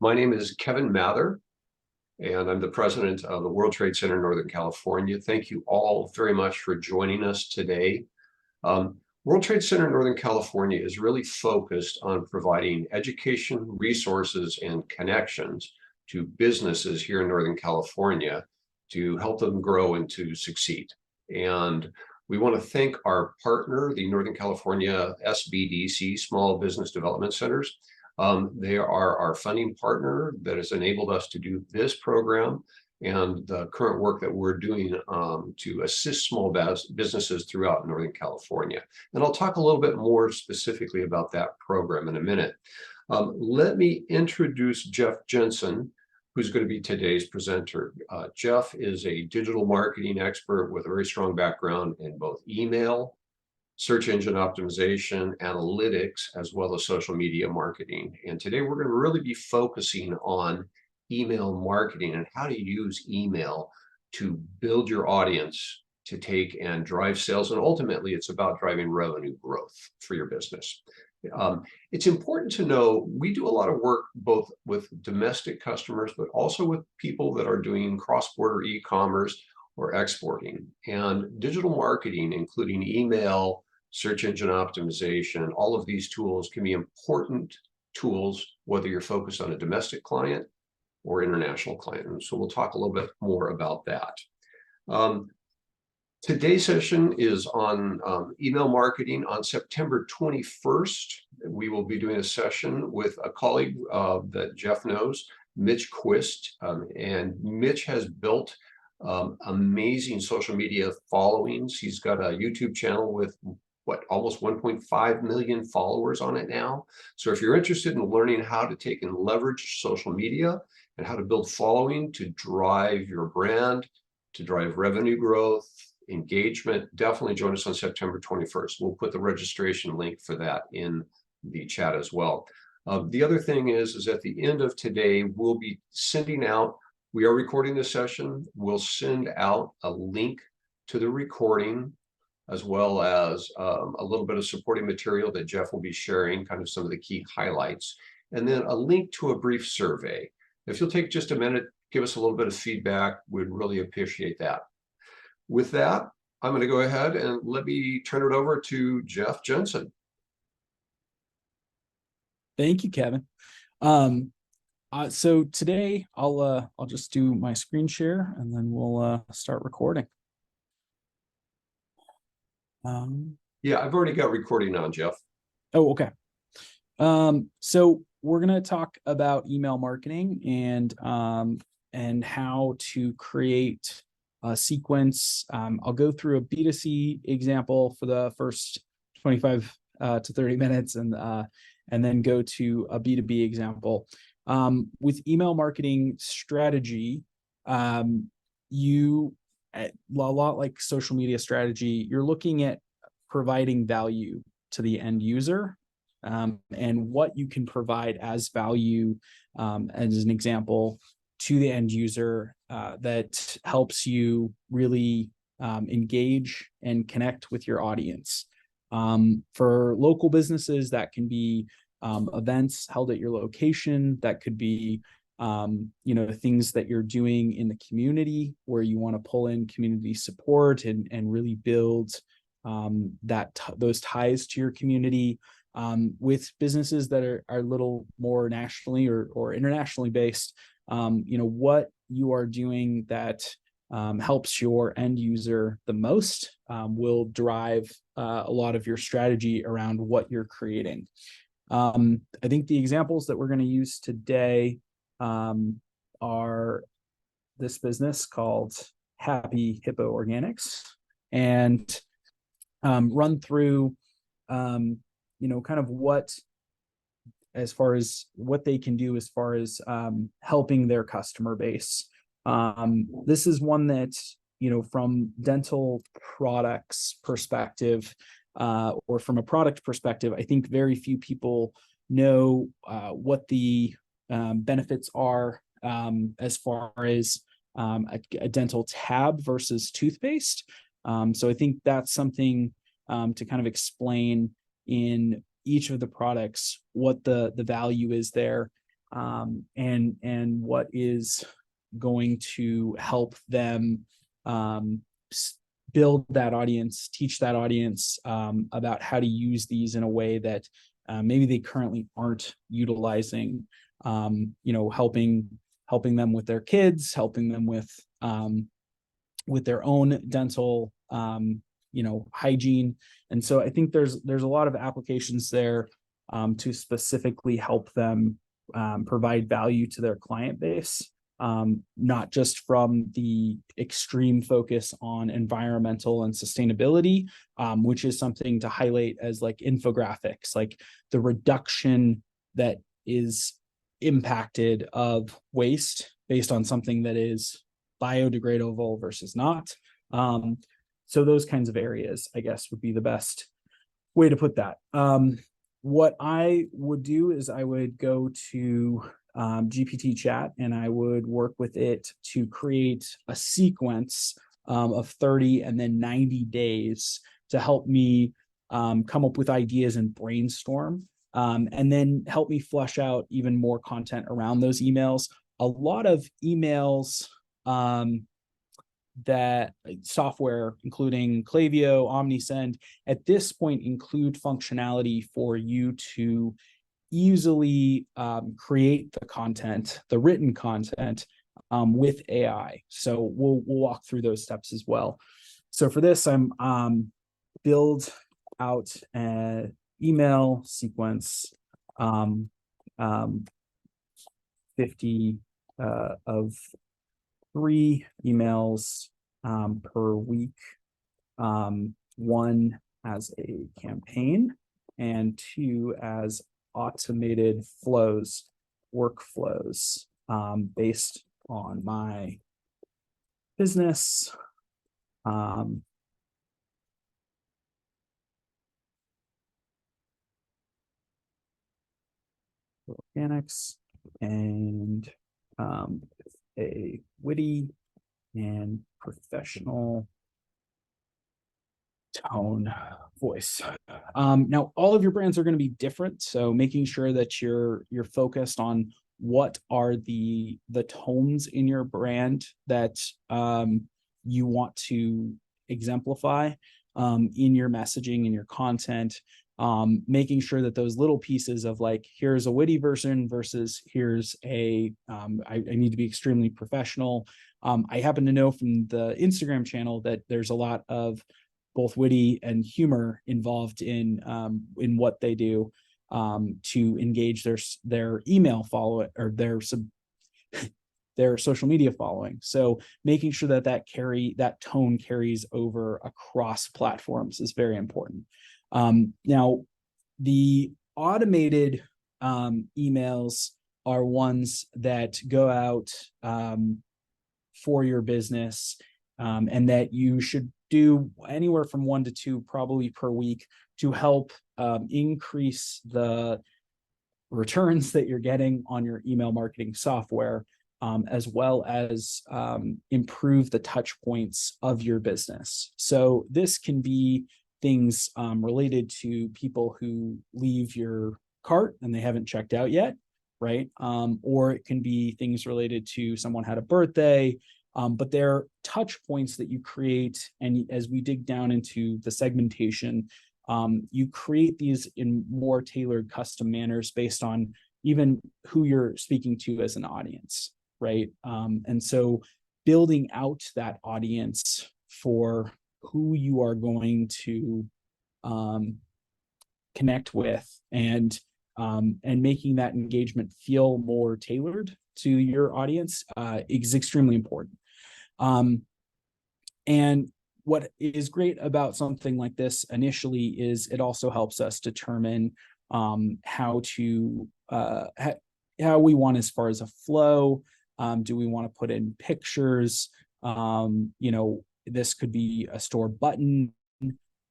My name is Kevin Mather, and I'm the president of the World Trade Center Northern California. Thank you all very much for joining us today. World Trade Center Northern California is really focused on providing education, resources, and connections to businesses here in Northern California to help them grow and to succeed. And we want to thank our partner, the Northern California SBDC, Small Business Development Centers. They are our funding partner that has enabled us to do this program and the current work that we're doing to assist small businesses throughout Northern California. And I'll talk a little bit more specifically about that program in a minute. Let me introduce Jeff Jensen, who's going to be today's presenter. Jeff is a digital marketing expert with a very strong background in both email, search engine optimization, analytics, as well as social media marketing. And today we're going to really be focusing on email marketing and how to use email to build your audience to take and drive sales. And ultimately, it's about driving revenue growth for your business. It's important to know we do a lot of work both with domestic customers, but also with people that are doing cross-border e-commerce or exporting. And digital marketing, including email, search engine optimization, all of these tools can be important tools, whether you're focused on a domestic client or international client. And so we'll talk a little bit more about that. Today's session is on email marketing. On September 21st, we will be doing a session with a colleague that Jeff knows, Mitch Quist. And Mitch has built amazing social media followings. He's got a YouTube channel with almost 1.5 million followers on it now. So if you're interested in learning how to take and leverage social media and how to build following to drive your brand, to drive revenue growth, engagement, definitely join us on September 21st. We'll put the registration link for that in the chat as well. The other thing is at the end of today, we'll be sending out, we are recording this session, we'll send out a link to the recording, as well as a little bit of supporting material that Jeff will be sharing, kind of some of the key highlights, and then a link to a brief survey. If you'll take just a minute, give us a little bit of feedback, we'd really appreciate that. With that, I'm going to go ahead and let me turn it over to Jeff Jensen. Thank you, Kevin. So today I'll just do my screen share and then we'll start recording. Yeah, I've already got recording on, Jeff. Oh, okay. So we're going to talk about email marketing and how to create a sequence. I'll go through a B2C example for the first 25 to 30 minutes and then go to a B2B example. With email marketing strategy, a lot like social media strategy, you're looking at providing value to the end user and what you can provide as value, as an example, to the end user that helps you really engage and connect with your audience. For local businesses, that can be events held at your location. That could be things that you're doing in the community where you want to pull in community support and really build those ties to your community. With businesses that are a little more nationally or internationally based, what you are doing that helps your end user the most will drive a lot of your strategy around what you're creating. I think the examples that we're going to use today are this business called Happy Hippo Organics, and run through kind of what, as far as what they can do as far as helping their customer base. This is one that, from dental products perspective, or from a product perspective, I think very few people know what the benefits are as far as a dental tab versus toothpaste. So I think that's something to kind of explain in each of the products, what the value is there. and what is going to help them build that audience, teach that audience about how to use these in a way that maybe they currently aren't utilizing. Helping them with their kids, helping them with their own dental hygiene. And so I think there's a lot of applications there to specifically help them provide value to their client base, not just from the extreme focus on environmental and sustainability, which is something to highlight as like infographics, like the reduction that is impacted of waste based on something that is biodegradable versus not. So those kinds of areas, I guess, would be the best way to put that. What I would do is I would go to GPT chat and I would work with it to create a sequence of 30 and then 90 days to help me come up with ideas and brainstorm, and then help me flesh out even more content around those emails. A lot of emails that software, including Klaviyo, OmniSend, at this point include functionality for you to easily create the content, the written content, with AI. So we'll walk through those steps as well. So for this, I'm build out an email sequence, 50 of 3 emails per week, 1 as a campaign and 2 as automated flows, workflows, based on my business. Organics and a witty and professional tone voice. Now all of your brands are going to be different, so making sure that you're focused on what are the tones in your brand that you want to exemplify in your messaging, in your content, making sure that those little pieces of like, here's a witty version versus here's a, I need to be extremely professional. I happen to know from the Instagram channel that there's a lot of both witty and humor involved in what they do to engage their email follow or their social media following. So making sure that that tone carries over across platforms is very important. Now, the automated emails are ones that go out for your business, and that you should do anywhere from 1 to 2 probably per week to help increase the returns that you're getting on your email marketing software, as well as improve the touch points of your business. So this can be things related to people who leave your cart and they haven't checked out yet, right? Or it can be things related to someone had a birthday, but they're touch points that you create. And as we dig down into the segmentation, you create these in more tailored custom manners based on even who you're speaking to as an audience, right? And so building out that audience for who you are going to connect with, and making that engagement feel more tailored to your audience is extremely important. And what is great about something like this initially is it also helps us determine how we want as far as a flow. Do we want to put in pictures? This could be a store button.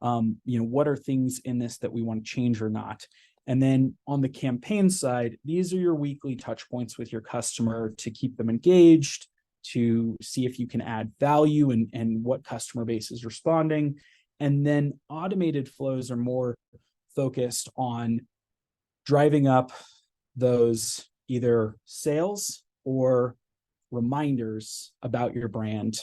What are things in this that we want to change or not? And then on the campaign side, these are your weekly touch points with your customer to keep them engaged, to see if you can add value and what customer base is responding. And then automated flows are more focused on driving up those either sales or reminders about your brand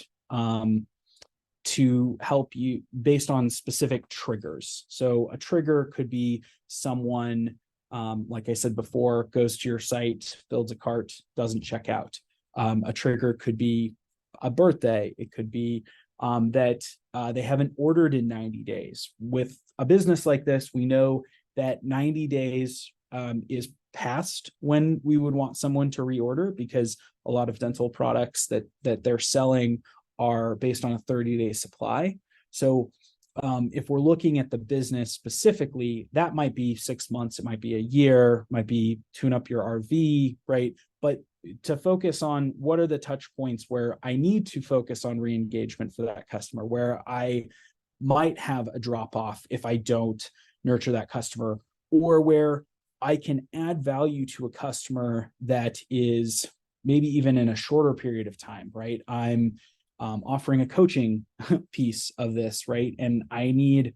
to help you based on specific triggers. So a trigger could be someone, like I said before, goes to your site, builds a cart, doesn't check out. A trigger could be a birthday. It could be that they haven't ordered in 90 days. With a business like this, we know that 90 days is past when we would want someone to reorder, because a lot of dental products that they're selling are based on a 30-day supply. So if we're looking at the business specifically, that might be 6 months, it might be a year, might be tune up your RV, right? But to focus on what are the touch points where I need to focus on re-engagement for that customer, where I might have a drop off if I don't nurture that customer, or where I can add value to a customer that is maybe even in a shorter period of time, right? I'm offering a coaching piece of this, right? And I need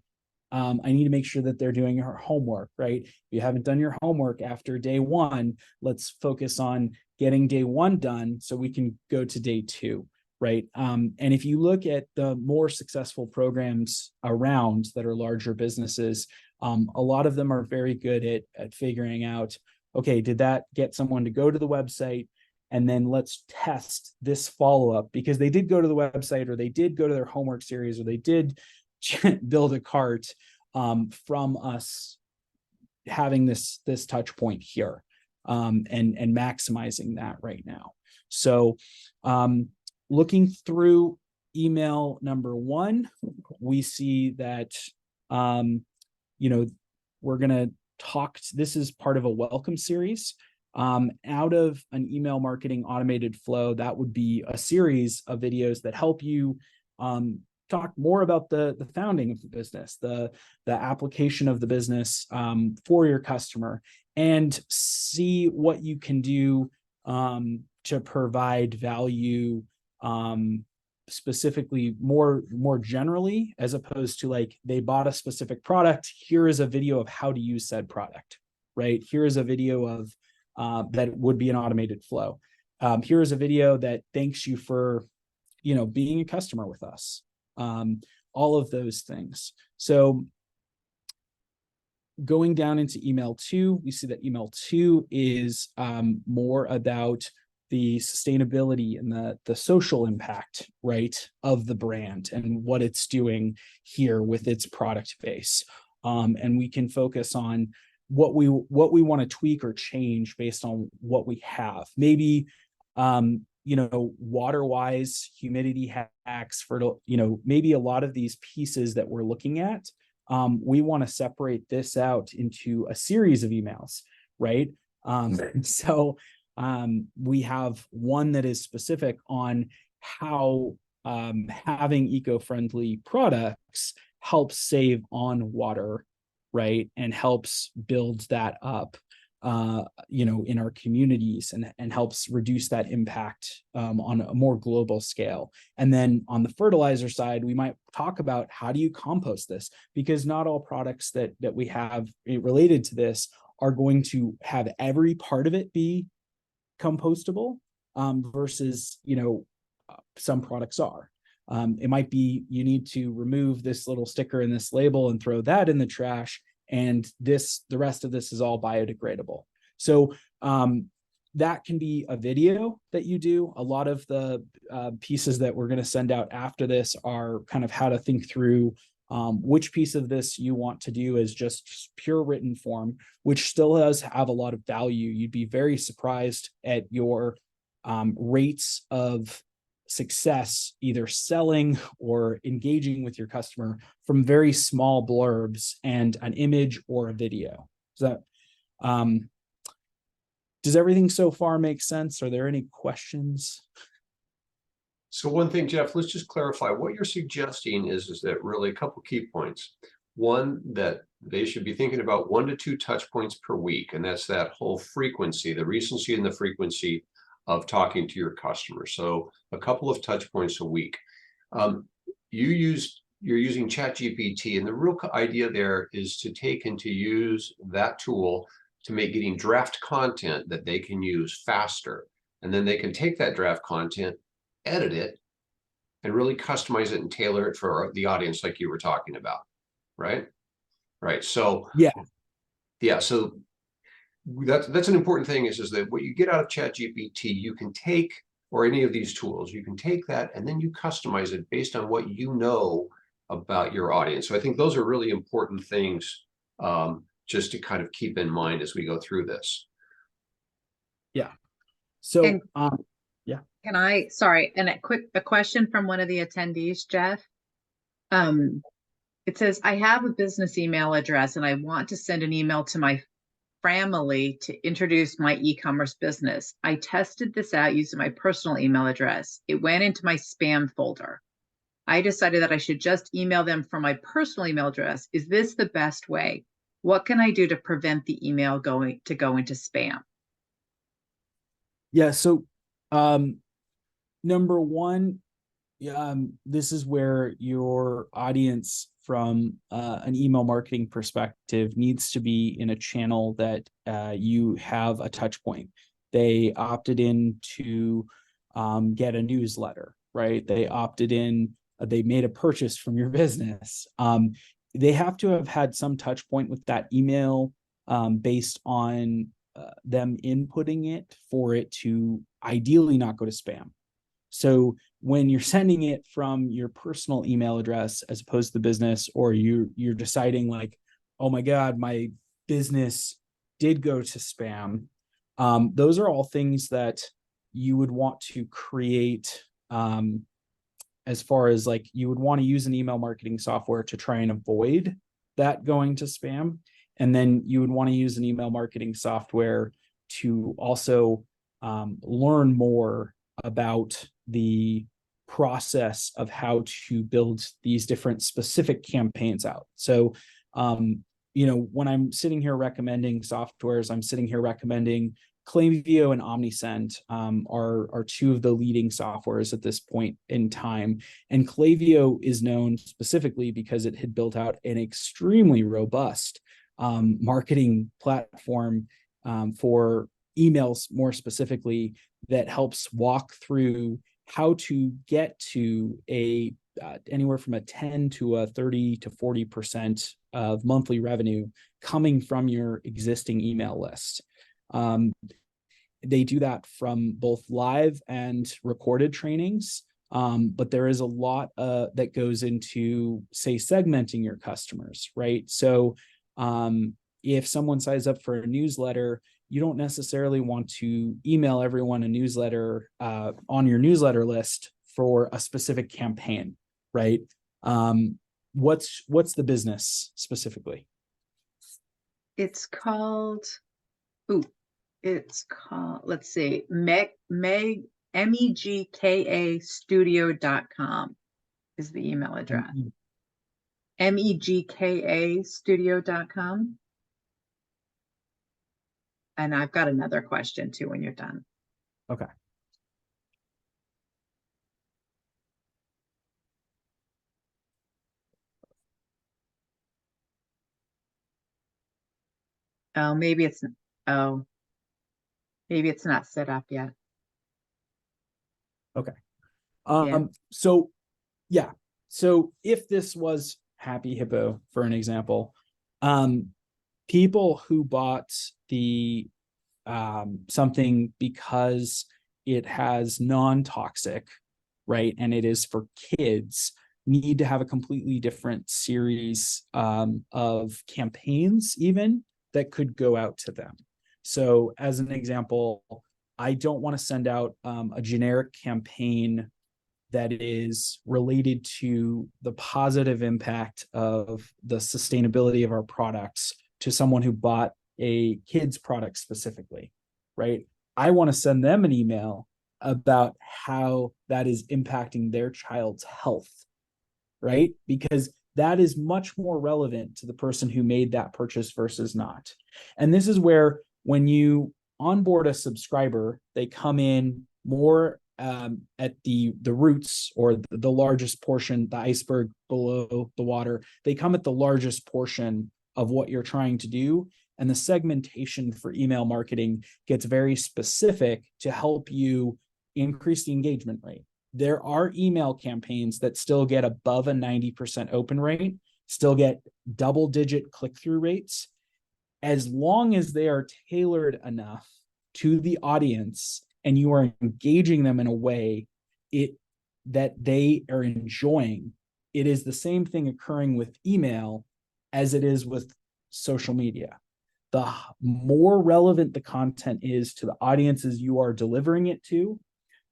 to make sure that they're doing her homework, right? If you haven't done your homework after day one, let's focus on getting day one done so we can go to day two, right? And if you look at the more successful programs around that are larger businesses, a lot of them are very good at figuring out, okay, did that get someone to go to the website? And then let's test this follow-up, because they did go to the website, or they did go to their homework series, or they did build a cart from us having this touch point here, and maximizing that right now. So looking through email number one, we see that we're going to talk. This is part of a welcome series. Out of an email marketing automated flow, that would be a series of videos that help you talk more about the founding of the business, the application of the business for your customer, and see what you can do to provide value specifically more generally, as opposed to like they bought a specific product. Here is a video of how to use said product, right? Here is a video of that would be an automated flow. Here is a video that thanks you for, being a customer with us. All of those things. So going down into email 2, we see that email 2 is more about the sustainability and the social impact, right, of the brand and what it's doing here with its product base. And we can focus on what we want to tweak or change based on what we have. Maybe water wise, humidity hacks, maybe a lot of these pieces that we're looking at, we want to separate this out into a series of emails, right? So we have one that is specific on how having eco-friendly products helps save on water, right? And helps build that up, in our communities, and helps reduce that impact on a more global scale. And then on the fertilizer side, we might talk about how do you compost this, because not all products that we have related to this are going to have every part of it be compostable, versus, some products are. It might be you need to remove this little sticker and this label and throw that in the trash, and the rest of this is all biodegradable. So that can be a video that you do. A lot of the pieces that we're going to send out after this are kind of how to think through which piece of this you want to do as just pure written form, which still does have a lot of value. You'd be very surprised at your rates of success, either selling or engaging with your customer, from very small blurbs and an image or a video. Does everything so far make sense? Are there any questions? So one thing, Jeff, let's just clarify what you're suggesting is that really a couple key points. One, that they should be thinking about 1 to 2 touch points per week, and that's that whole frequency, the recency and the frequency of talking to your customer. So a couple of touch points a week. You're using ChatGPT, and the real idea there is to take and to use that tool to make getting draft content that they can use faster. And then they can take that draft content, edit it, and really customize it and tailor it for the audience like you were talking about, right? Right. So yeah, so that's an important thing is that what you get out of ChatGPT, you can take, or any of these tools, you can take that and then you customize it based on what you know about your audience. So I think those are really important things just to kind of keep in mind as we go through this. Yeah. So, And yeah. Can I, sorry, and a question from one of the attendees, Jeff. It says, I have a business email address and I want to send an email to my family to introduce my e-commerce business. I tested this out using my personal email address. It went into my spam folder. I decided that I should just email them from my personal email address. Is this the best way? What can I do to prevent the email going into spam? Yeah. So, number one, this is where your audience from an email marketing perspective needs to be in a channel that you have a touch point. They opted in to get a newsletter, right? They opted in, they made a purchase from your business. They have to have had some touch point with that email based on them inputting it for it to ideally not go to spam. So when you're sending it from your personal email address as opposed to the business, or you're deciding like, oh my God, my business did go to spam. Those are all things that you would want to create as far as like you would want to use an email marketing software to try and avoid that going to spam. And then you would want to use an email marketing software to also learn more about the process of how to build these different specific campaigns out. So, when I'm sitting here recommending softwares, I'm sitting here recommending Klaviyo and Omnisend are two of the leading softwares at this point in time. And Klaviyo is known specifically because it had built out an extremely robust marketing platform for emails more specifically that helps walk through how to get to a anywhere from a 10 to a 30 to 40% of monthly revenue coming from your existing email list. They do that from both live and recorded trainings, but there is a lot that goes into, say, segmenting your customers, right? So if someone signs up for a newsletter, you don't necessarily want to email everyone a newsletter on your newsletter list for a specific campaign, right? What's the business specifically? It's called, let's see, megkastudio.com is the email address. megkastudio.com. And I've got another question too when you're done. Okay. Oh, maybe it's not set up yet. Okay. Yeah. So yeah. So if this was Happy Hippo, for an example, people who bought the something because it has non-toxic, right, and it is for kids, need to have a completely different series of campaigns even that could go out to them. So as an example, I don't want to send out a generic campaign that is related to the positive impact of the sustainability of our products to someone who bought a kid's product specifically, right? I want to send them an email about how that is impacting their child's health, right? Because that is much more relevant to the person who made that purchase versus not. And this is where when you onboard a subscriber, they come in more at the roots, or the largest portion, the iceberg below the water. They come at the largest portion of what you're trying to do. And the segmentation for email marketing gets very specific to help you increase the engagement rate. There are email campaigns that still get above a 90% open rate, still get double-digit click-through rates, as long as they are tailored enough to the audience and you are engaging them in a way that they are enjoying. It is the same thing occurring with email as it is with social media. The more relevant the content is to the audiences you are delivering it to,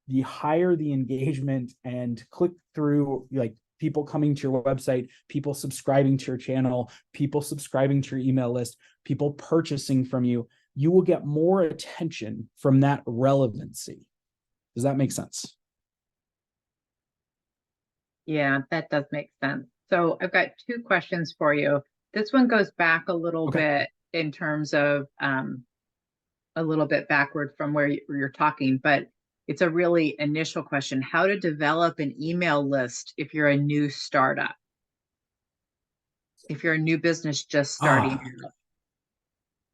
the higher the engagement and click through, like people coming to your website, people subscribing to your channel, people subscribing to your email list, people purchasing from you, you will get more attention from that relevancy. Does that make sense? Yeah, that does make sense. So I've got two questions for you. This one goes back a little bit in terms of a little bit backward from where you're talking, but it's a really initial question: how to develop an email list if you're a new startup, if you're a new business just starting out.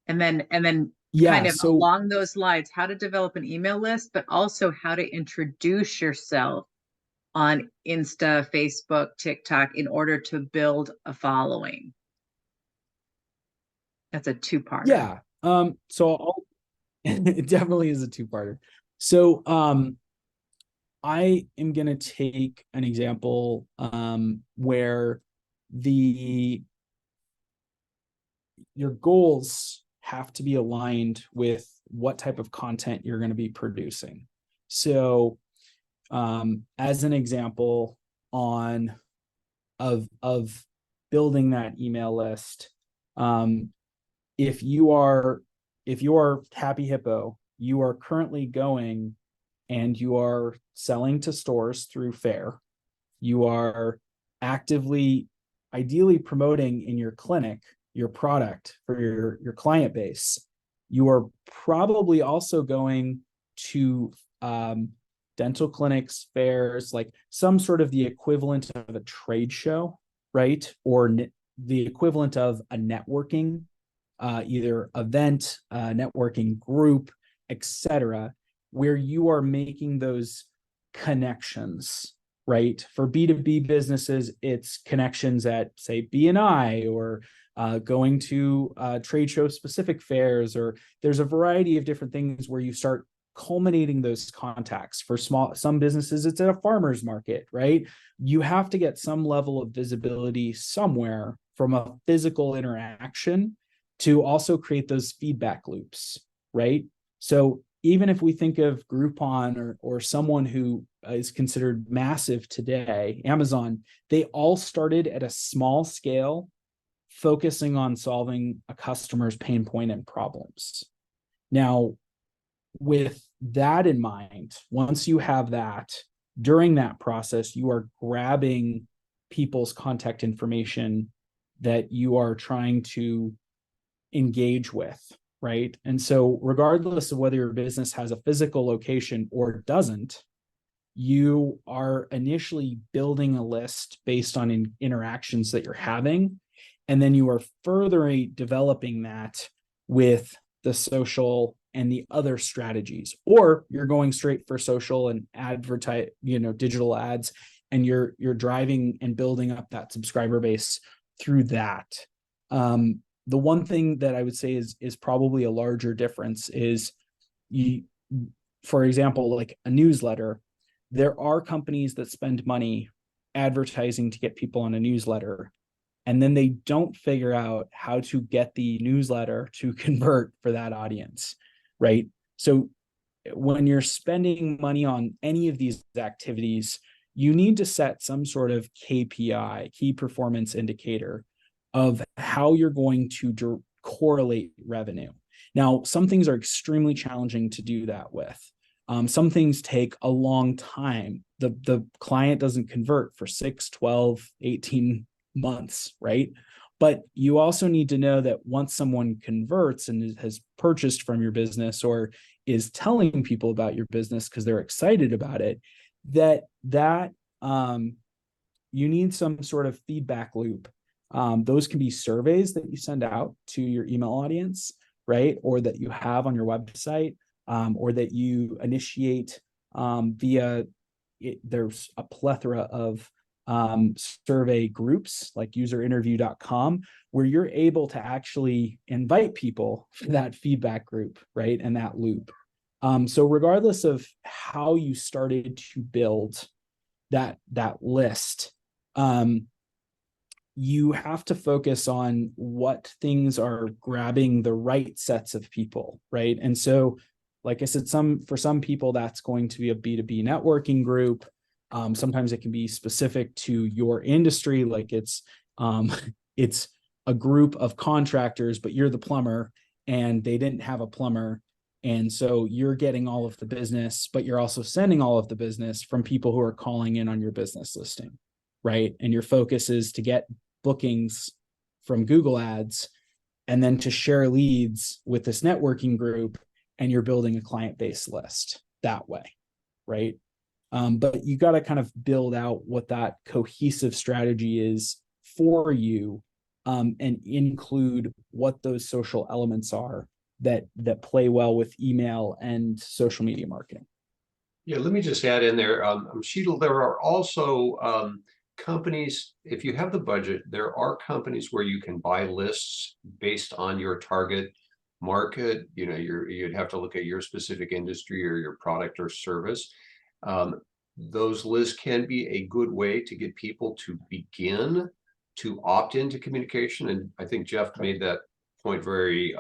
And then Yeah, kind of so along those lines, how to develop an email list, but also how to introduce yourself on Insta, Facebook, TikTok in order to build a following. That's a two-parter. yeah. It definitely is a two-parter. So I am going to take an example where your goals have to be aligned with what type of content you're going to be producing. So as an example of building that email list, if you are Happy Hippo, you are currently going and you are selling to stores through Faire. You are actively, ideally promoting in your clinic your product for your client base. You are probably also going to dental clinics, fairs, like some sort of the equivalent of a trade show, right? Or the equivalent of a networking, either event, networking group, etc., where you are making those connections, right? For B2B businesses, it's connections at, say, BNI, or going to trade show specific fairs, or there's a variety of different things where you start culminating those contacts. For some businesses, it's at a farmer's market, right? You have to get some level of visibility somewhere from a physical interaction to also create those feedback loops, right? So even if we think of Groupon or someone who is considered massive today, Amazon, they all started at a small scale, focusing on solving a customer's pain point and problems. Now, with that in mind, once you have that, during that process, you are grabbing people's contact information that you are trying to engage with, right? And so regardless of whether your business has a physical location or doesn't, you are initially building a list based on interactions that you're having, and then you are further developing that with the social and the other strategies. Or you're going straight for social and advertise, digital ads, and you're driving and building up that subscriber base through that. The one thing that I would say is probably a larger difference is, for example, like a newsletter. There are companies that spend money advertising to get people on a newsletter, and then they don't figure out how to get the newsletter to convert for that audience, right? So when you're spending money on any of these activities, you need to set some sort of KPI, key performance indicator, of how you're going to correlate revenue. Now, some things are extremely challenging to do that with. Some things take a long time. The client doesn't convert for 6, 12, 18 months, right? But you also need to know that once someone converts and has purchased from your business, or is telling people about your business because they're excited about it, that you need some sort of feedback loop Those can be surveys that you send out to your email audience, right? Or that you have on your website, or that you initiate via there's a plethora of survey groups like userinterview.com, where you're able to actually invite people to that feedback group, right? And that loop. So regardless of how you started to build that list, you have to focus on what things are grabbing the right sets of people, right? And so, like I said, for some people, that's going to be a B2B networking group. Sometimes it can be specific to your industry, like it's a group of contractors, but you're the plumber and they didn't have a plumber. And so you're getting all of the business, but you're also sending all of the business from people who are calling in on your business listing, right? And your focus is to get bookings from Google Ads and then to share leads with this networking group, and you're building a client-based list that way, right? But you got to kind of build out what that cohesive strategy is for you, and include what those social elements are that play well with email and social media marketing. Yeah, let me just add in there, Sheetal, there are also companies, if you have the budget, there are companies where you can buy lists based on your target market. You know, you'd have to look at your specific industry or your product or service. Those lists can be a good way to get people to begin to opt into communication. And I think Jeff made that point very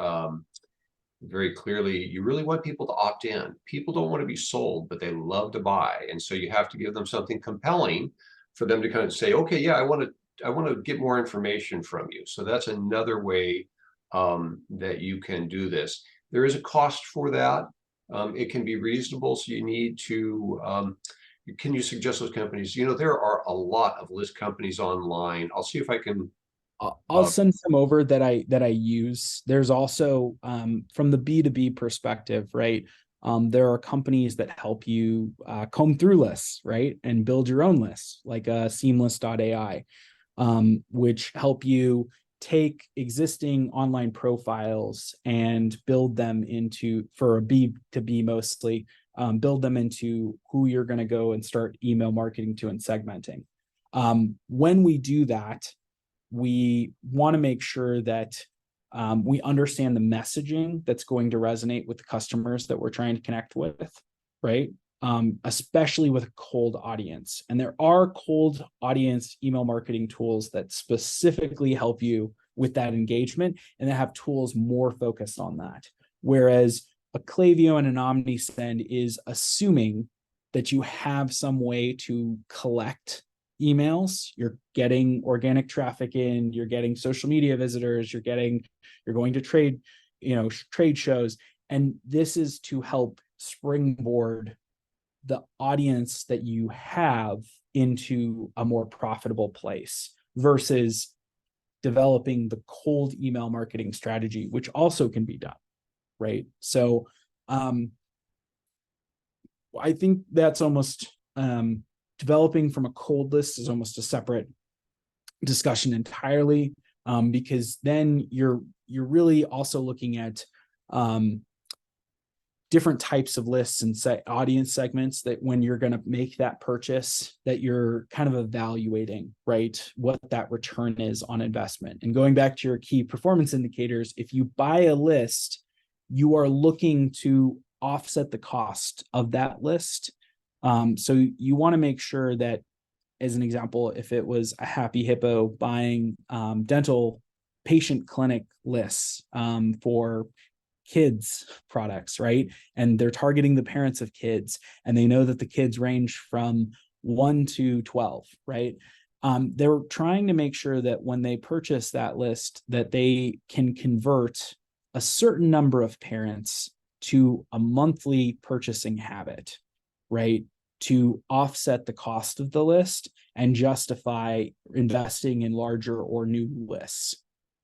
clearly. You really want people to opt in. People don't want to be sold, but they love to buy. And so you have to give them something compelling for them to kind of say, okay, yeah, I want to get more information from you. So that's another way that you can do this. There is a cost for that. It can be reasonable. So you need to, can you suggest those companies? You know, there are a lot of list companies online. I'll see if I can. I'll send some over that I use. There's also from the B2B perspective, right? There are companies that help you comb through lists, right? And build your own lists, like Seamless.ai, which help you take existing online profiles and build them into, for a B2B mostly, build them into who you're going to go and start email marketing to and segmenting. When we do that, we want to make sure that we understand the messaging that's going to resonate with the customers that we're trying to connect with, right? Especially with a cold audience. And there are cold audience email marketing tools that specifically help you with that engagement, and that have tools more focused on that. Whereas a Klaviyo and an OmniSend is assuming that you have some way to collect emails, you're getting organic traffic in, you're getting social media visitors, you're going to trade shows. And this is to help springboard the audience that you have into a more profitable place, versus developing the cold email marketing strategy, which also can be done, right? So I think that's almost developing from a cold list is almost a separate discussion entirely, because then you're really also looking at different types of lists and audience segments that when you're going to make that purchase, that you're kind of evaluating, right, what that return is on investment. And going back to your key performance indicators, if you buy a list, you are looking to offset the cost of that list. So you want to make sure that, as an example, if it was a Happy Hippo buying dental patient clinic lists for kids products, right? And they're targeting the parents of kids, and they know that the kids range from 1 to 12, right? They're trying to make sure that when they purchase that list, that they can convert a certain number of parents to a monthly purchasing habit, right? To offset the cost of the list and justify investing in larger or new lists,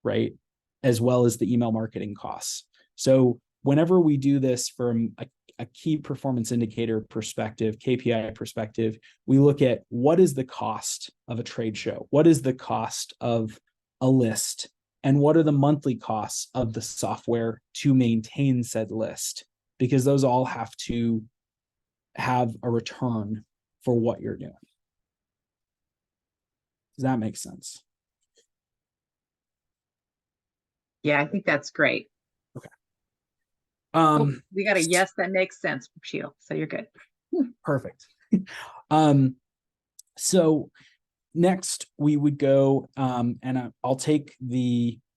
right? As well as the email marketing costs. So whenever we do this from a key performance indicator perspective, KPI perspective, we look at what is the cost of a trade show? What is the cost of a list, and what are the monthly costs of the software to maintain said list, because those all have to have a return for what you're doing. Does that make sense? Yeah, I think that's great. We got a yes, that makes sense from Sheil, so you're good. Perfect. So next we would go, and I'll take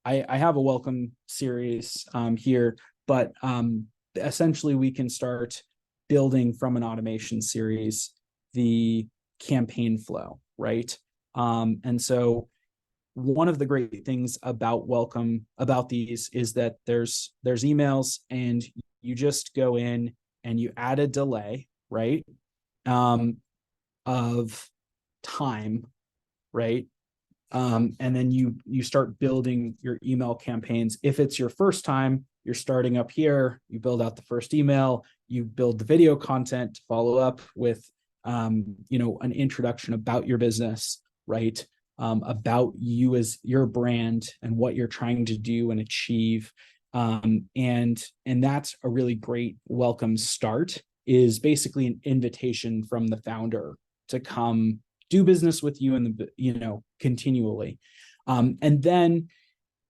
I have a welcome series here, but essentially we can start building from an automation series the campaign flow, right? And so one of the great things about welcome, about these, is that there's emails, and you just go in and you add a delay, right? Of time, right? And then you start building your email campaigns. If it's your first time, you're starting up here, you build out the first email, you build the video content to follow up with, an introduction about your business, right? About you as your brand and what you're trying to do and achieve. And that's a really great welcome start, is basically an invitation from the founder to come do business with you and continually. And then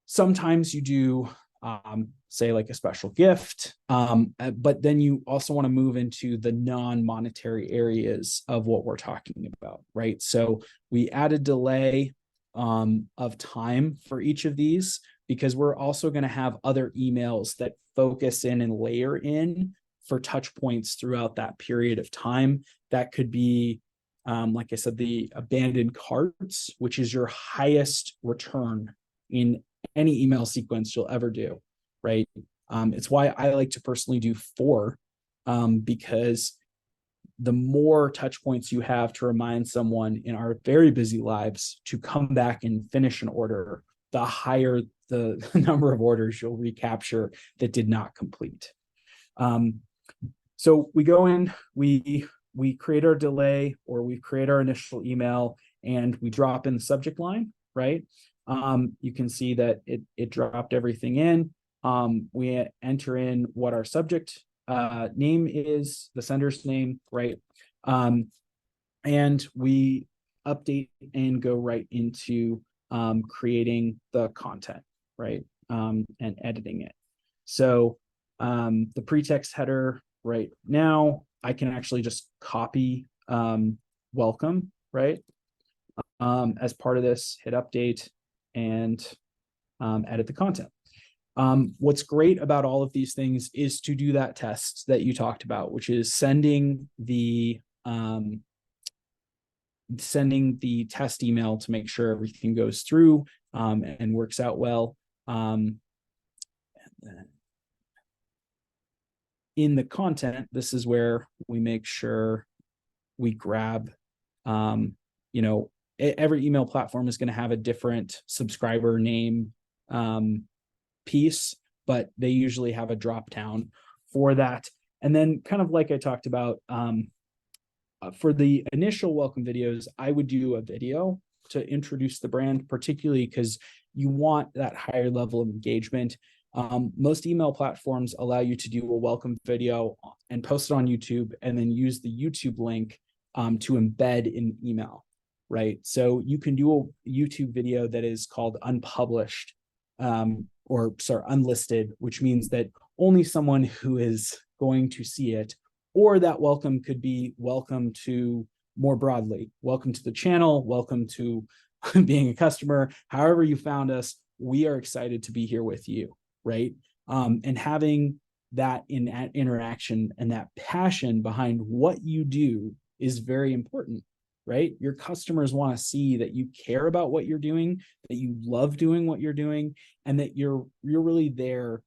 sometimes you do say like a special gift, but then you also want to move into the non-monetary areas of what we're talking about, right? So we add a delay of time for each of these, because we're also going to have other emails that focus in and layer in for touch points throughout that period of time. That could be, like I said, the abandoned carts, which is your highest return in any email sequence you'll ever do, right? It's why I like to personally do 4, because the more touch points you have to remind someone in our very busy lives to come back and finish an order, the higher the number of orders you'll recapture that did not complete. So we go in, we create our delay, or we create our initial email, and we drop in the subject line, right? You can see that it dropped everything in. We enter in what our subject name is, the sender's name, right? And we update and go right into creating the content, right? And editing it. So the pretext header right now, I can actually just copy welcome, right? As part of this, hit update and edit the content. What's great about all of these things is to do that test that you talked about, which is sending the test email to make sure everything goes through and works out well. And then in the content, this is where we make sure we grab, every email platform is going to have a different subscriber name piece, but they usually have a drop down for that. And then, kind of like I talked about, for the initial welcome videos, I would do a video to introduce the brand, particularly because you want that higher level of engagement. Most email platforms allow you to do a welcome video and post it on YouTube, and then use the YouTube link to embed in email, right? So you can do a YouTube video that is called unpublished, unlisted, which means that only someone who is going to see it, or that welcome could be welcome to, more broadly, welcome to the channel, welcome to being a customer, however you found us, we are excited to be here with you, right? And having that interaction and that passion behind what you do is very important, right? Your customers want to see that you care about what you're doing, that you love doing what you're doing, and that you're really there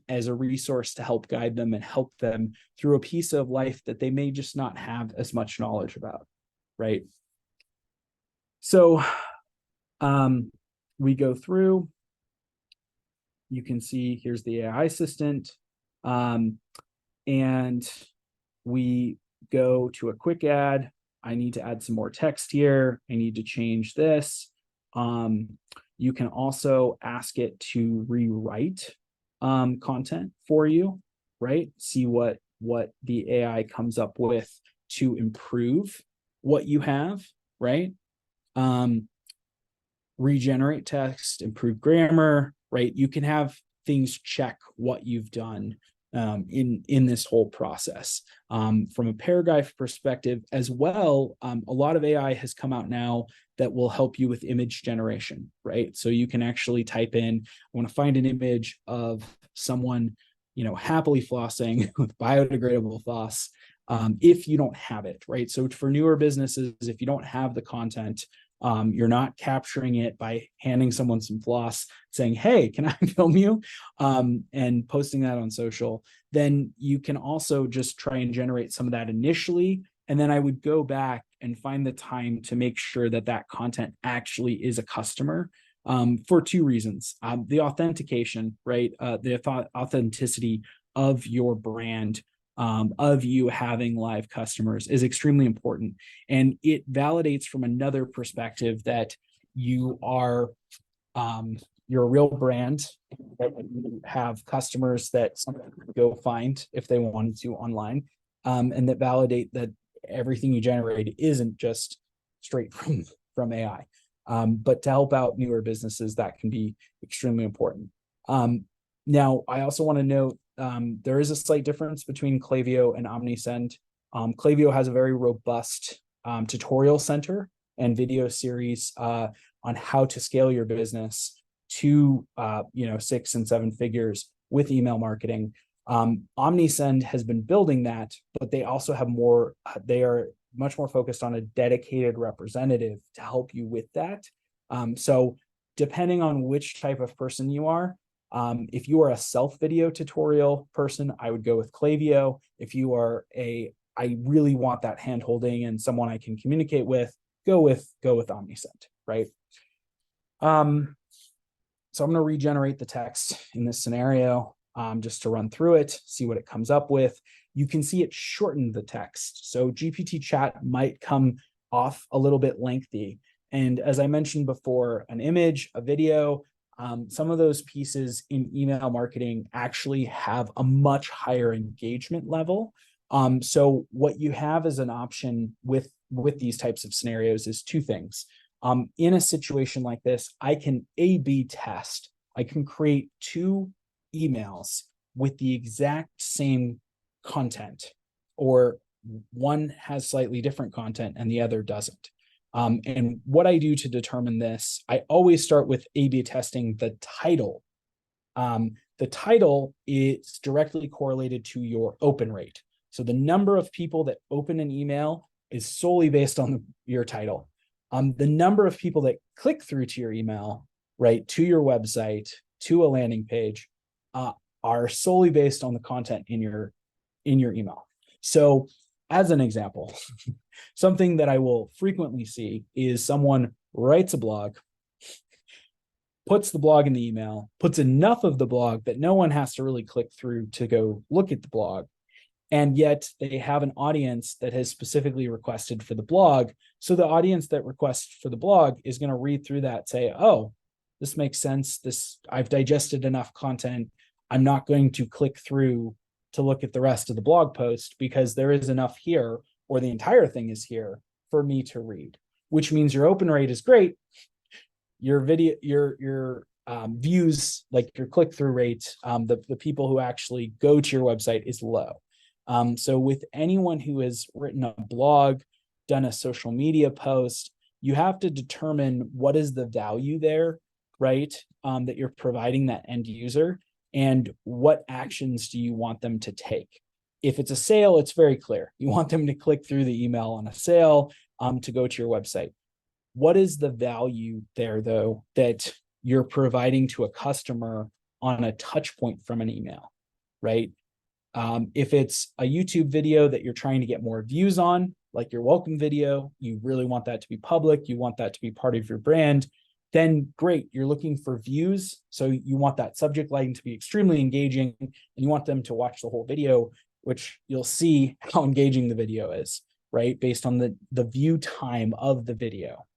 as a resource to help guide them and help them through a piece of life that they may just not have as much knowledge about, right? So we go through, you can see here's the AI assistant, and we go to a quick add. I need to add some more text here. I need to change this. You can also ask it to rewrite content for you, right? See what the AI comes up with to improve what you have, right? Regenerate text, improve grammar, right? You can have things check what you've done in this whole process. From a paragraph perspective as well, a lot of AI has come out now that will help you with image generation, right? So you can actually type in, I want to find an image of someone, happily flossing with biodegradable floss. If you don't have it, right? So for newer businesses, if you don't have the content, you're not capturing it by handing someone some floss, saying, hey, can I film you? And posting that on social, then you can also just try and generate some of that initially. And then I would go back and find the time to make sure that that content actually is a customer, for two reasons. The authentication, right? The authenticity of your brand, of you having live customers is extremely important. And it validates from another perspective that you are, you're a real brand, that you have customers that someone could go find if they wanted to online, and that validate that everything you generate isn't just straight from AI. But to help out newer businesses, that can be extremely important. Now, I also want to note, there is a slight difference between Klaviyo and Omnisend. Klaviyo has a very robust tutorial center and video series on how to scale your business to 6 and 7 figures with email marketing. Omnisend has been building that, but they also have more. They are much more focused on a dedicated representative to help you with that. So depending on which type of person you are, if you are a self-video tutorial person, I would go with Klaviyo. If you are I really want that hand-holding and someone I can communicate with, go with Omnisend, right? So I'm going to regenerate the text in this scenario, just to run through it, see what it comes up with. You can see it shortened the text. So GPT chat might come off a little bit lengthy. And as I mentioned before, an image, a video, some of those pieces in email marketing actually have a much higher engagement level. So what you have as an option with these types of scenarios is two things. In a situation like this, I can A/B test. I can create 2 emails with the exact same content, or one has slightly different content and the other doesn't. And what I do to determine this, I always start with A/B testing the title. The title is directly correlated to your open rate. So the number of people that open an email is solely based on your title. The number of people that click through to your email, right, to your website, to a landing page, are solely based on the content in your email. So as an example, something that I will frequently see is someone writes a blog, puts the blog in the email, puts enough of the blog that no one has to really click through to go look at the blog. And yet they have an audience that has specifically requested for the blog. So the audience that requests for the blog is going to read through that, say, oh, this makes sense. I've digested enough content. I'm not going to click through to look at the rest of the blog post because there is enough here, or the entire thing is here for me to read, which means your open rate is great. Your video, your views, like your click-through rate, the people who actually go to your website is low. So with anyone who has written a blog, done a social media post, you have to determine what is the value there, right? That you're providing that end user, and what actions do you want them to take? If it's a sale, it's very clear. You want them to click through the email on a sale, to go to your website. What is the value there, though, that you're providing to a customer on a touch point from an email, right? If it's a YouTube video that you're trying to get more views on, like your welcome video, you really want that to be public, you want that to be part of your brand, then great, you're looking for views. So you want that subject line to be extremely engaging, and you want them to watch the whole video, which you'll see how engaging the video is, right? Based on the view time of the video.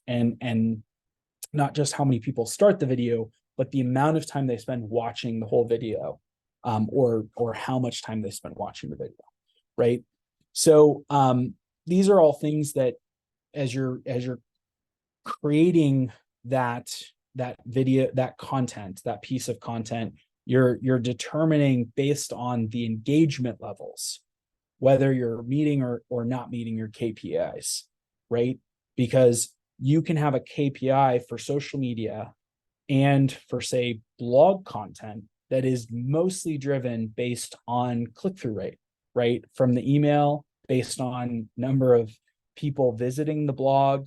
And not just how many people start the video, but the amount of time they spend watching the whole video, or how much time they spend watching the video, right? So these are all things that as you're creating that video, that content, that piece of content, you're determining based on the engagement levels, whether you're meeting or not meeting your KPIs, right? Because you can have a KPI for social media and for, say, blog content that is mostly driven based on click-through rate, right? From the email, based on number of people visiting the blog.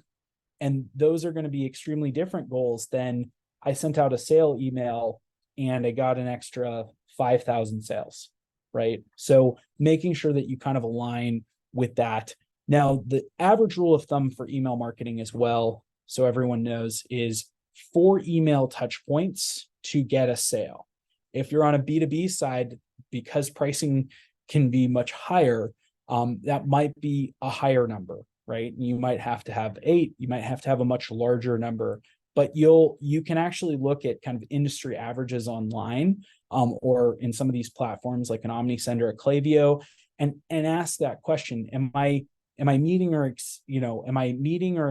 And those are going to be extremely different goals than I sent out a sale email and I got an extra 5,000 sales, right? So making sure that you kind of align with that. Now, the average rule of thumb for email marketing as well, so everyone knows, is 4 email touch points to get a sale. If you're on a B2B side, because pricing can be much higher, that might be a higher number, right? You might have to have 8, you might have to have a much larger number, but you can actually look at kind of industry averages online, or in some of these platforms like an OmniSend or a Klaviyo, and ask that question: Am I meeting or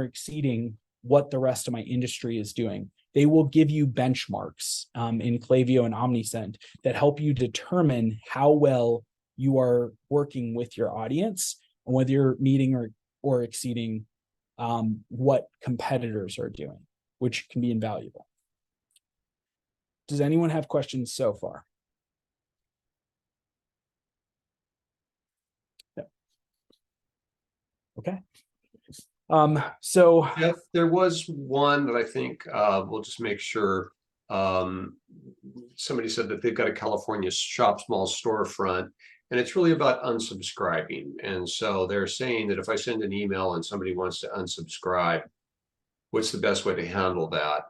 exceeding what the rest of my industry is doing? They will give you benchmarks in Klaviyo and OmniSend that help you determine how well you are working with your audience and whether you're meeting or exceeding what competitors are doing, which can be invaluable. Does anyone have questions so far? No. Okay. So Jeff, there was one that I think we'll just make sure. Somebody said that they've got a California shop small storefront, and it's really about unsubscribing. And so they're saying that if I send an email and somebody wants to unsubscribe, what's the best way to handle that?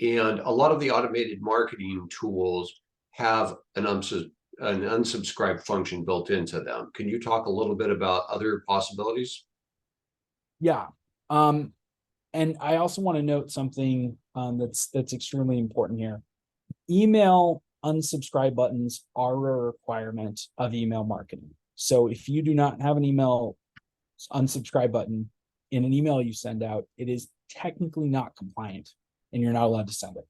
And a lot of the automated marketing tools have an unsubscribe function built into them. Can you talk a little bit about other possibilities? yeah. And I also want to note something that's extremely important here. Email unsubscribe buttons are a requirement of email marketing. So if you do not have an email unsubscribe button in an email you send out, it is technically not compliant and you're not allowed to send it.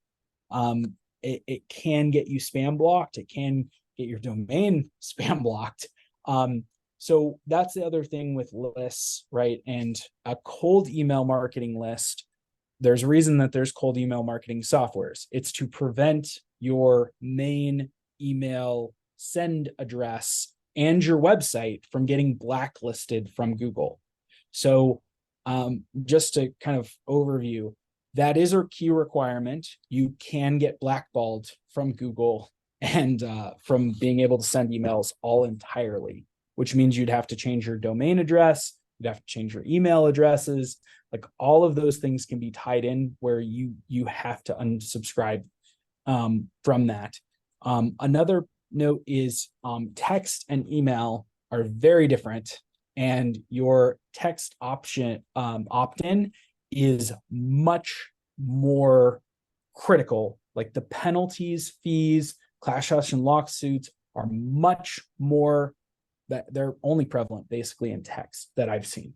It can get you spam blocked. It can get your domain spam blocked. So that's the other thing with lists, right? And a cold email marketing list, there's a reason that there's cold email marketing softwares. It's to prevent your main email send address and your website from getting blacklisted from Google. So just to kind of overview, that is a key requirement. You can get blackballed from Google and from being able to send emails all entirely, which means you'd have to change your domain address, you'd have to change your email addresses. Like all of those things can be tied in where you have to unsubscribe from that. Another note is text and email are very different, and your text option opt-in is much more critical. Like the penalties, fees, class action lawsuits are much more, that they're only prevalent basically in text that I've seen.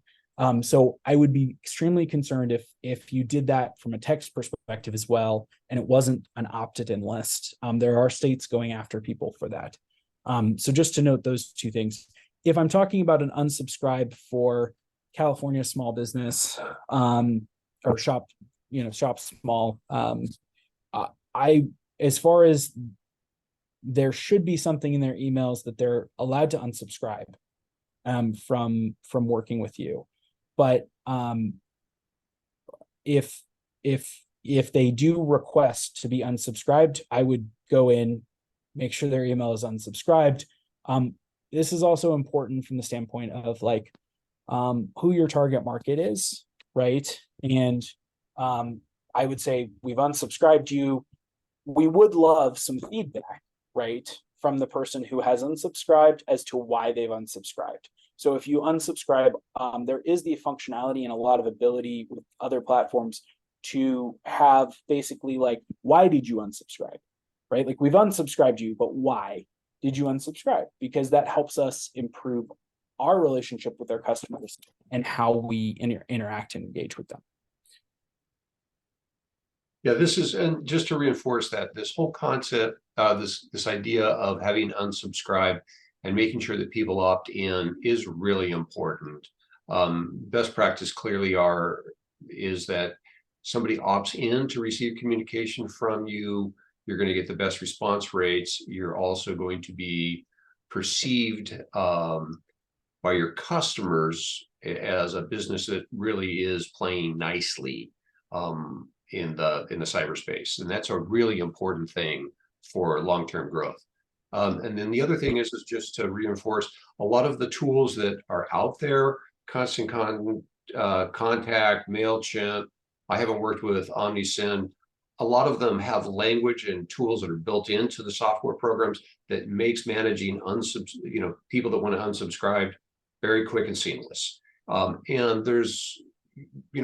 So I would be extremely concerned if you did that from a text perspective as well, and it wasn't an opted-in list. There are states going after people for that. So just to note those two things. If I'm talking about an unsubscribe for California small business or shop small, as far as there should be something in their emails that they're allowed to unsubscribe from working with you. But if they do request to be unsubscribed, I would go in, make sure their email is unsubscribed. This is also important from the standpoint of like who your target market is, right? And I would say, we've unsubscribed you. We would love some feedback, right, from the person who has unsubscribed as to why they've unsubscribed. So if you unsubscribe, there is the functionality and a lot of ability with other platforms to have basically like, why did you unsubscribe? Right? Like we've unsubscribed you, but why did you unsubscribe? Because that helps us improve our relationship with our customers and how we interact and engage with them. Yeah, this is, and just to reinforce that, this whole concept, this idea of having unsubscribe and making sure that people opt in is really important. Best practice clearly is that somebody opts in to receive communication from you. You're going to get the best response rates. You're also going to be perceived by your customers as a business that really is playing nicely in the cyberspace, and that's a really important thing for long-term growth. And then the other thing is just to reinforce a lot of the tools that are out there, Constant Contact, MailChimp. I haven't worked with OmniSend. A lot of them have language and tools that are built into the software programs that makes managing people that want to unsubscribe very quick and seamless. And there's,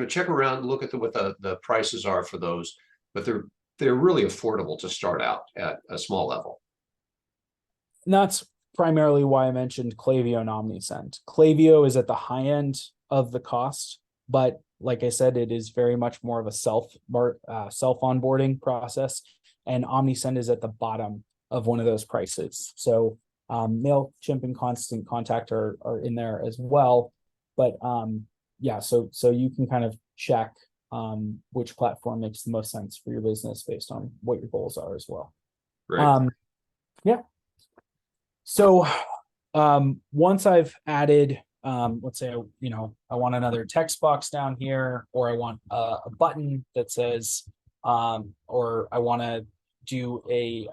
check around, look at what the prices are for those, but they're really affordable to start out at a small level. And that's primarily why I mentioned Klaviyo and OmniSend. Klaviyo is at the high end of the cost, but like I said, it is very much more of a self onboarding process, and OmniSend is at the bottom of one of those prices. So MailChimp and Constant Contact are in there as well, but yeah, so you can kind of check which platform makes the most sense for your business based on what your goals are as well. Right. Yeah. So once I've added, let's say, I want another text box down here, or I want a button that says, or I want to do a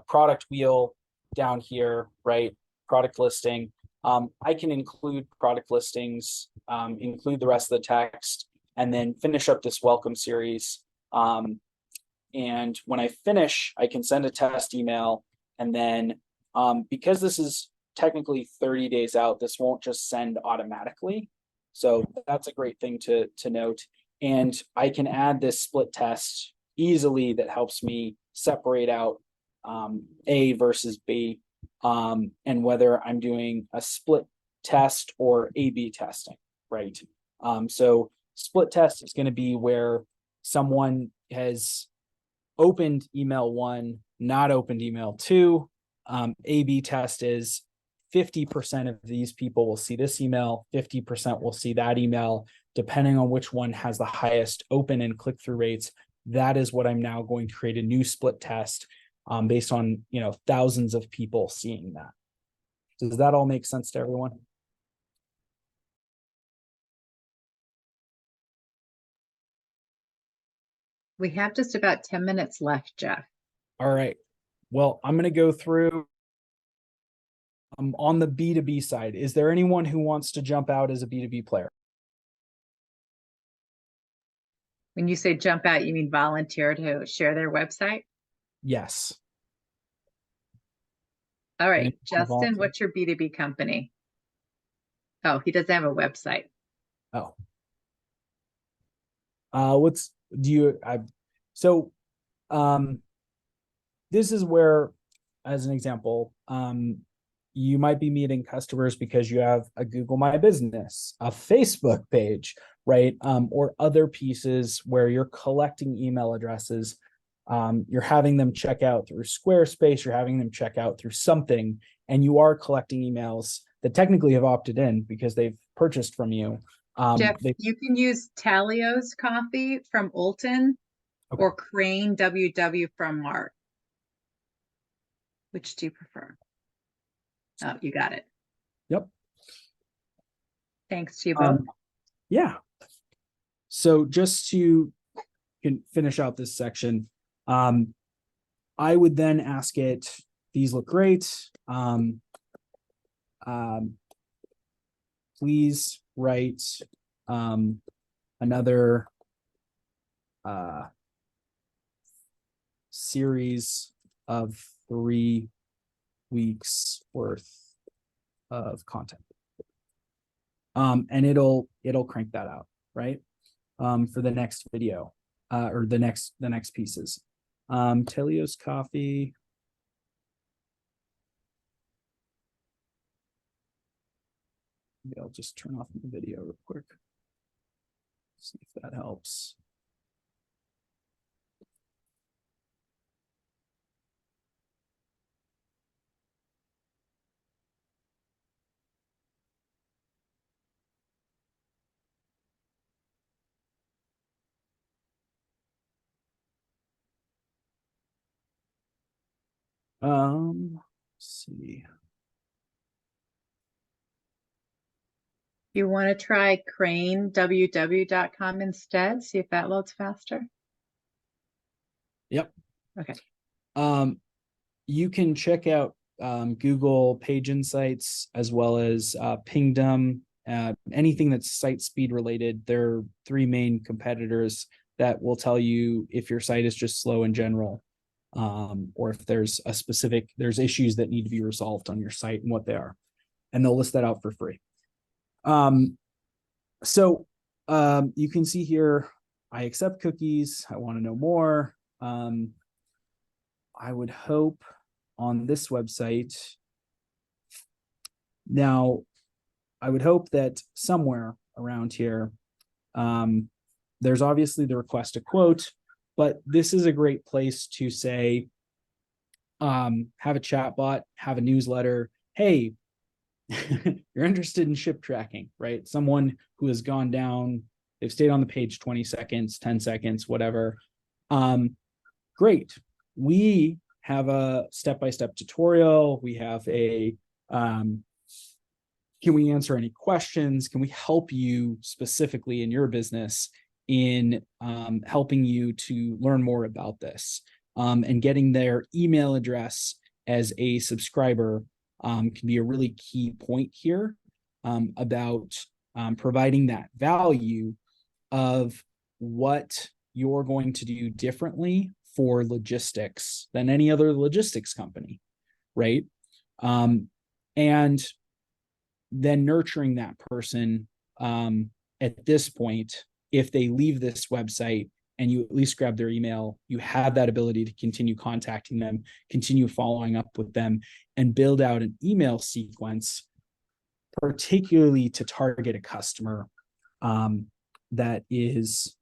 product wheel down here, right? Product listing. I can include product listings, include the rest of the text, and then finish up this welcome series. And when I finish, I can send a test email, and then because this is technically 30 days out, this won't just send automatically. So that's a great thing to note. And I can add this split test easily that helps me separate out A versus B, and whether I'm doing a split test or A/B testing, right? So split test is going to be where someone has opened email 1, not opened email 2. A/B test is 50% of these people will see this email, 50% will see that email, depending on which one has the highest open and click-through rates. That is what I'm now going to create a new split test based on, thousands of people seeing that. Does that all make sense to everyone? We have just about 10 minutes left, Jeff. All right. Well, I'm going to go through on the B2B side. Is there anyone who wants to jump out as a B2B player? When you say jump out, you mean volunteer to share their website? Yes. All right, Anyone Justin, volunteer? what's your B2B company? Oh, he doesn't have a website. Oh. This is where, as an example, you might be meeting customers because you have a Google My Business, a Facebook page, right? Or other pieces where you're collecting email addresses. You're having them check out through Squarespace, you're having them check out through something, and you are collecting emails that technically have opted in because they've purchased from you. Jeff, you can use Talios Coffee from Olton, okay, or Crane WW from Mart. Which do you prefer? Oh, you got it. Yep. Thanks to you both. Yeah. So just to finish out this section, I would then ask it, these look great. Please write another series of 3 weeks worth of content. And it'll crank that out, right? For the next video. or the next pieces. Telios Coffee. Maybe I'll just turn off the video real quick. See if that helps. Let's see. You want to try craneww.com instead? See if that loads faster. Yep. Okay. You can check out Google Page Insights as well as Pingdom, anything that's site speed related. There are three main competitors that will tell you if your site is just slow in general, or if there's there's issues that need to be resolved on your site and what they are. And they'll list that out for free. So you can see here, I accept cookies. I want to know more. I would hope on this website. Now, I would hope that somewhere around here, there's obviously the request a quote, but this is a great place to say, have a chat bot, have a newsletter. Hey, you're interested in ship tracking, right? Someone who has gone down, they've stayed on the page 20 seconds, 10 seconds, whatever. Great. We have a step-by-step tutorial. We have a, can we answer any questions? Can we help you specifically in your business in helping you to learn more about this? And getting their email address as a subscriber can be a really key point here about providing that value of what you're going to do differently for logistics than any other logistics company, right? And then nurturing that person at this point, if they leave this website and you at least grab their email, you have that ability to continue contacting them, continue following up with them, and build out an email sequence, particularly to target a customer that is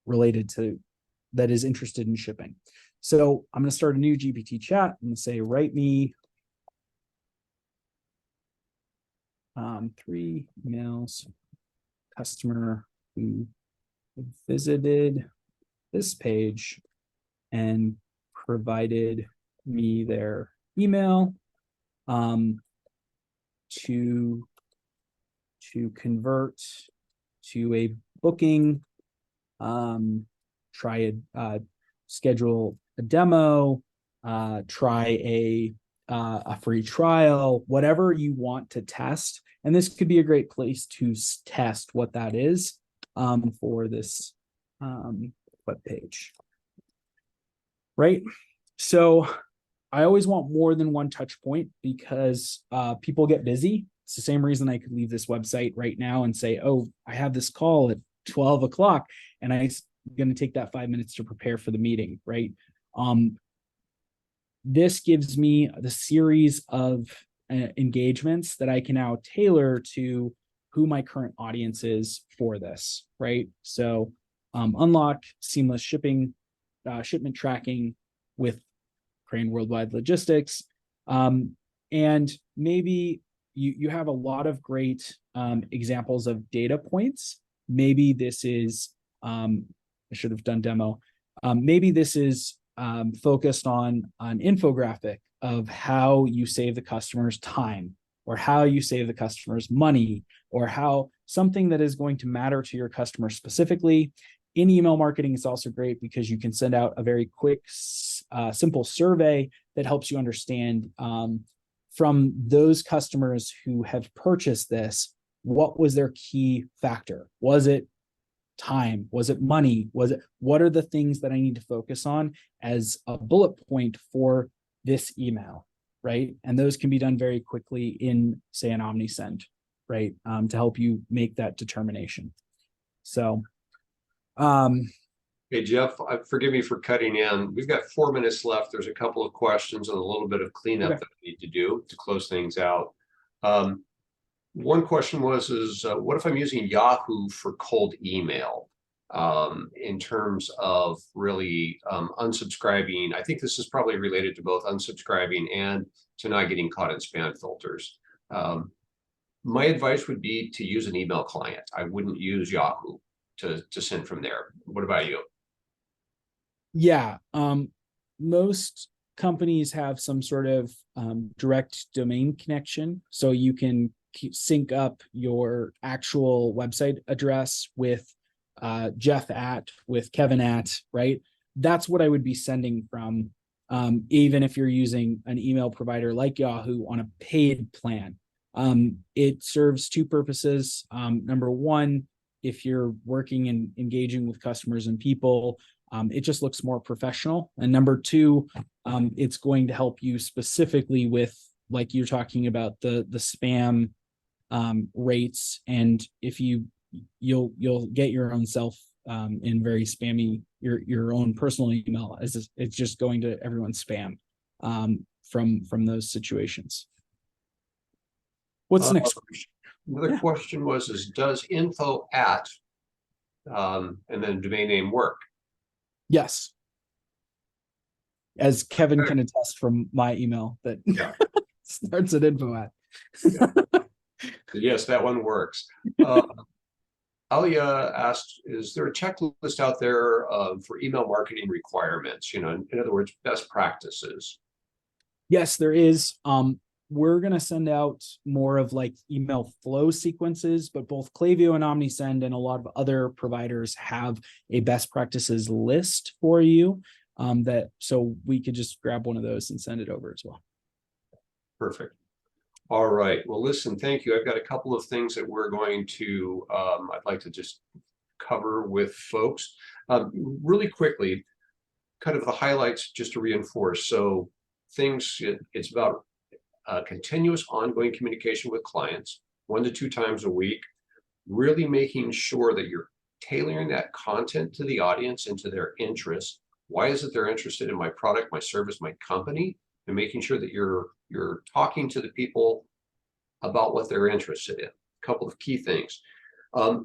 related to, that is interested in shipping. So I'm going to start a new GPT chat. I'm going to say, write me 3 emails, customer who visited this page and provided me their email to convert to a booking, try schedule a demo, try a free trial, whatever you want to test. And this could be a great place to test what that is for this web page, right? So I always want more than one touch point because people get busy. It's the same reason I could leave this website right now and say, oh, I have this call at 12 o'clock and I'm going to take that 5 minutes to prepare for the meeting, right? This gives me the series of engagements that I can now tailor to who my current audience is for this, right? So unlock seamless shipping, shipment tracking with Crane Worldwide Logistics. And maybe you have a lot of great examples of data points. Maybe this is, I should have done demo. Maybe this is focused on an infographic of how you save the customer's time, or how you save the customer's money, or how something that is going to matter to your customer specifically. In email marketing, it's also great because you can send out a very quick, simple survey that helps you understand from those customers who have purchased this, what was their key factor? Was it time? Was it money? What are the things that I need to focus on as a bullet point for this email, right? And those can be done very quickly in, say, an OmniSend, right? To help you make that determination. So Hey, Jeff, forgive me for cutting in. We've got 4 minutes left. There's a couple of questions and a little bit of cleanup Okay. that we need to do to close things out. One question was, what if I'm using Yahoo for cold email? In terms of really unsubscribing. I think this is probably related to both unsubscribing and to not getting caught in spam filters. My advice would be to use an email client. I wouldn't use Yahoo to send from there. What about you? Yeah, most companies have some sort of direct domain connection, so you can sync up your actual website address with Jeff with Kevin right? That's what I would be sending from, even if you're using an email provider like Yahoo on a paid plan. It serves two purposes. Number one, if you're working and engaging with customers and people, it just looks more professional. And number two, it's going to help you specifically with, like you're talking about, the spam rates. And if you'll get your own self in very spammy, your own personal email, as it's just going to everyone's spam from those situations. What's the next question? Another question was, does info at and then domain name work? Yes. As Kevin can attest from my email that starts at info at. Yes, that one works. Alia asked, is there a checklist out there for email marketing requirements? In other words, best practices. Yes, there is. We're going to send out more of like email flow sequences, but both Klaviyo and OmniSend and a lot of other providers have a best practices list for you, so we could just grab one of those and send it over as well. Perfect. All right. Well, listen, thank you. I've got a couple of things that we're going to, I'd like to just cover with folks. Really quickly, kind of the highlights just to reinforce. So it's about continuous ongoing communication with clients, 1 to 2 times a week, really making sure that you're tailoring that content to the audience and to their interests. Why is it they're interested in my product, my service, my company, and making sure that you're talking to the people about what they're interested in. A couple of key things.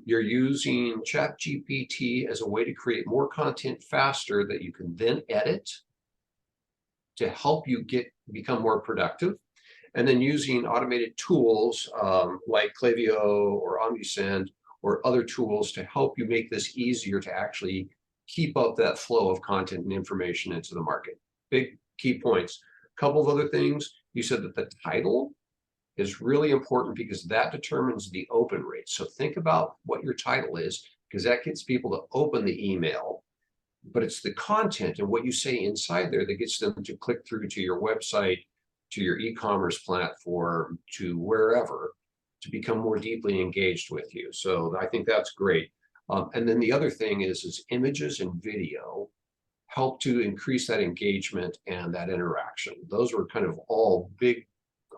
You're using ChatGPT as a way to create more content faster that you can then edit to help you become more productive. And then using automated tools like Klaviyo or OmniSend or other tools to help you make this easier to actually keep up that flow of content and information into the market. Big key points. A couple of other things. You said that the title is really important because that determines the open rate. So think about what your title is, because that gets people to open the email, but it's the content and what you say inside there that gets them to click through to your website, to your e-commerce platform, to wherever, to become more deeply engaged with you. So I think that's great. And then the other thing is images and video help to increase that engagement and that interaction. Those were kind of all big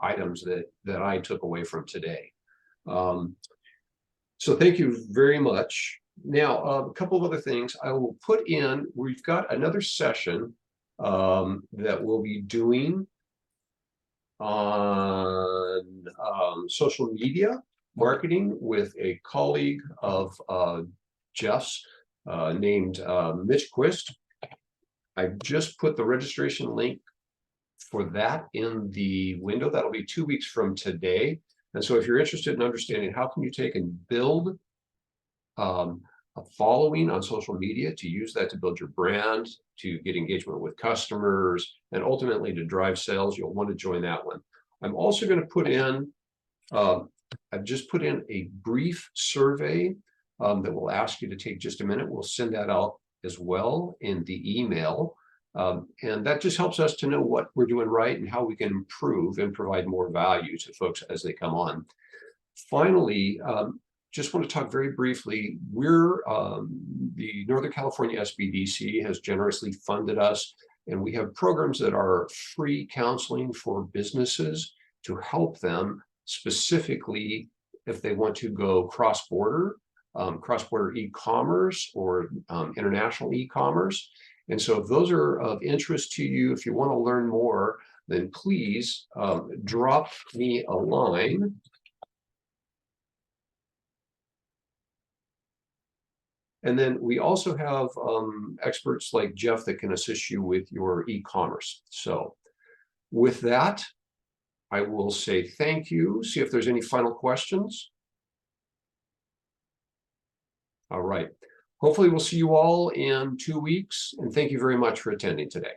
items that I took away from today. So thank you very much. Now, a couple of other things I will put in. We've got another session that we'll be doing on social media marketing with a colleague of Jeff's named Mitch Quist. I've just put the registration link for that in the window. That'll be 2 weeks from today. And so if you're interested in understanding how can you take and build a following on social media to use that to build your brand, to get engagement with customers, and ultimately to drive sales, you'll want to join that one. I'm also going to put in, I've just put in a brief survey that will ask you to take just a minute. We'll send that out as well in the email. And that just helps us to know what we're doing right and how we can improve and provide more value to folks as they come on. Finally, just want to talk very briefly. The Northern California SBDC has generously funded us, and we have programs that are free counseling for businesses to help them specifically if they want to go cross-border cross-border e-commerce or international e-commerce. And so if those are of interest to you, if you want to learn more, then please drop me a line. And then we also have experts like Jeff that can assist you with your e-commerce. So with that, I will say thank you. See if there's any final questions. All right. Hopefully we'll see you all in 2 weeks. And thank you very much for attending today.